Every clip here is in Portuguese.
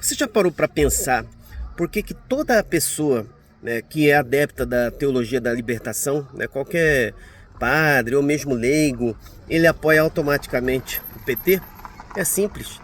Você já parou para pensar por que que toda pessoa, né, que é adepta da teologia da libertação, né, qualquer padre ou mesmo leigo, ele apoia automaticamente o PT? É simples.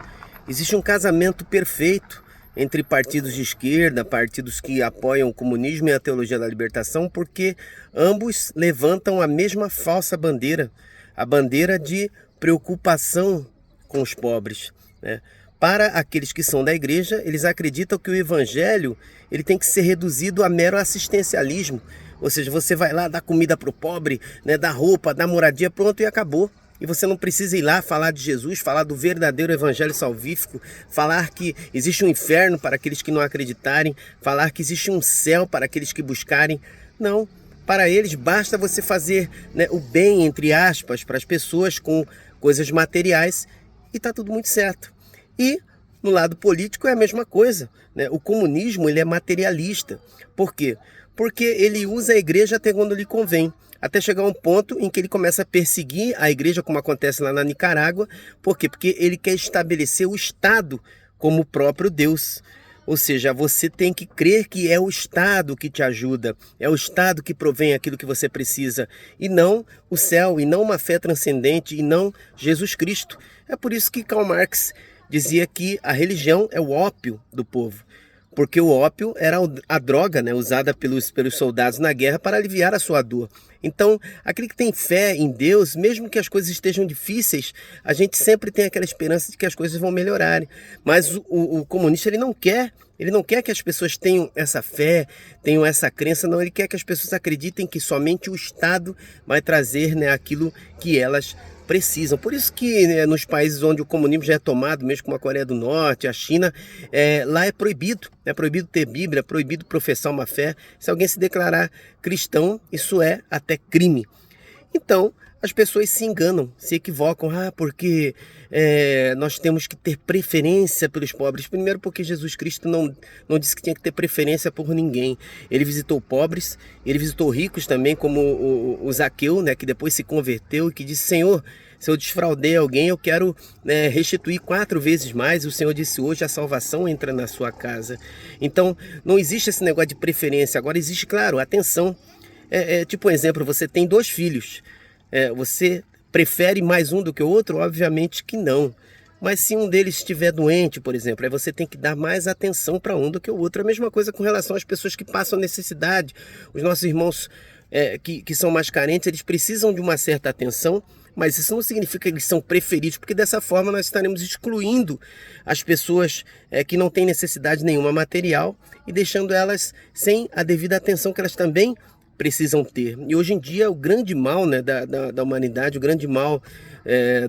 Existe um casamento perfeito entre partidos de esquerda, partidos que apoiam o comunismo e a teologia da libertação, porque ambos levantam a mesma falsa bandeira, a bandeira de preocupação com os pobres, né? Para aqueles que são da igreja, eles acreditam que o evangelho ele tem que ser reduzido a mero assistencialismo. Ou seja, você vai lá dar comida para o pobre, né, dar roupa, dar moradia, pronto, e acabou. E você não precisa ir lá falar de Jesus, falar do verdadeiro evangelho salvífico, falar que existe um inferno para aqueles que não acreditarem, falar que existe um céu para aqueles que buscarem. Não, para eles basta você fazer, né, o bem, entre aspas, para as pessoas com coisas materiais e está tudo muito certo. E no lado político é a mesma coisa, né? O comunismo ele é materialista. Por quê? Porque ele usa a igreja até quando lhe convém. Até chegar a um ponto em que ele começa a perseguir a igreja, como acontece lá na Nicarágua. Por quê? Porque ele quer estabelecer o Estado como o próprio Deus. Ou seja, você tem que crer que é o Estado que te ajuda, é o Estado que provém aquilo que você precisa, e não o céu, e não uma fé transcendente, e não Jesus Cristo. É por isso que Karl Marx dizia que a religião é o ópio do povo, porque o ópio era a droga, né, usada pelos soldados na guerra para aliviar a sua dor. Então, aquele que tem fé em Deus, mesmo que as coisas estejam difíceis, a gente sempre tem aquela esperança de que as coisas vão melhorarem. Mas o comunista ele não quer que as pessoas tenham essa fé, tenham essa crença, não. Ele quer que as pessoas acreditem que somente o Estado vai trazer, né, aquilo que elas precisam. Por isso que, né, nos países onde o comunismo já é tomado, mesmo como a Coreia do Norte, a China, lá é proibido ter Bíblia, é proibido professar uma fé. Se alguém se declarar cristão, isso é até crime. Então, as pessoas se enganam, se equivocam, porque nós temos que ter preferência pelos pobres. Primeiro porque Jesus Cristo não disse que tinha que ter preferência por ninguém. Ele visitou pobres, ele visitou ricos também, como o Zaqueu, né, que depois se converteu e que disse: Senhor, se eu desfraudei alguém, eu quero, né, restituir 4 vezes mais. O Senhor disse: hoje a salvação entra na sua casa. Então, não existe esse negócio de preferência. Agora existe, claro, atenção. Tipo um exemplo, você tem 2 filhos. Você prefere mais um do que o outro? Obviamente que não. Mas se um deles estiver doente, por exemplo, aí você tem que dar mais atenção para um do que o outro. A mesma coisa com relação às pessoas que passam necessidade. Os nossos irmãos que são mais carentes, eles precisam de uma certa atenção, mas isso não significa que eles são preferidos, porque dessa forma nós estaremos excluindo as pessoas que não têm necessidade nenhuma material e deixando elas sem a devida atenção que elas também precisam ter. E hoje em dia o grande mal, né, da humanidade, o grande mal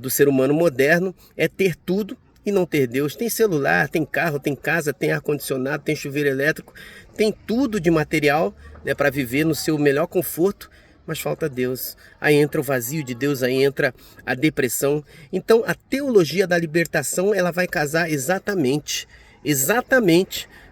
do ser humano moderno é ter tudo e não ter Deus. Tem celular, tem carro, tem casa, tem ar-condicionado, tem chuveiro elétrico, tem tudo de material, né, para viver no seu melhor conforto, mas falta Deus. Aí entra o vazio de Deus, aí entra a depressão. Então a teologia da libertação ela vai casar exatamente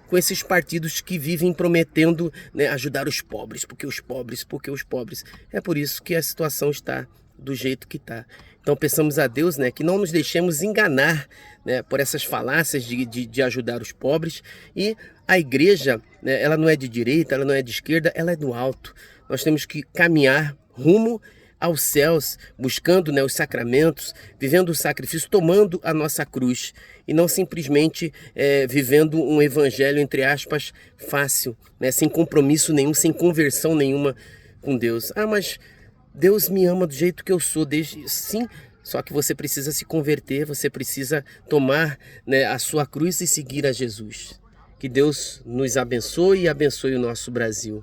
com esses partidos que vivem prometendo, né, ajudar os pobres, porque os pobres. É por isso que a situação está do jeito que está. Então peçamos a Deus, né, que não nos deixemos enganar, né, por essas falácias de ajudar os pobres. E a igreja, né, ela não é de direita, ela não é de esquerda, ela é do alto. Nós temos que caminhar rumo aos céus, buscando, né, os sacramentos, vivendo o sacrifício, tomando a nossa cruz e não simplesmente vivendo um evangelho, entre aspas, fácil, né, sem compromisso nenhum, sem conversão nenhuma com Deus. Mas Deus me ama do jeito que eu sou, sim, só que você precisa se converter, você precisa tomar, né, a sua cruz e seguir a Jesus. Que Deus nos abençoe e abençoe o nosso Brasil.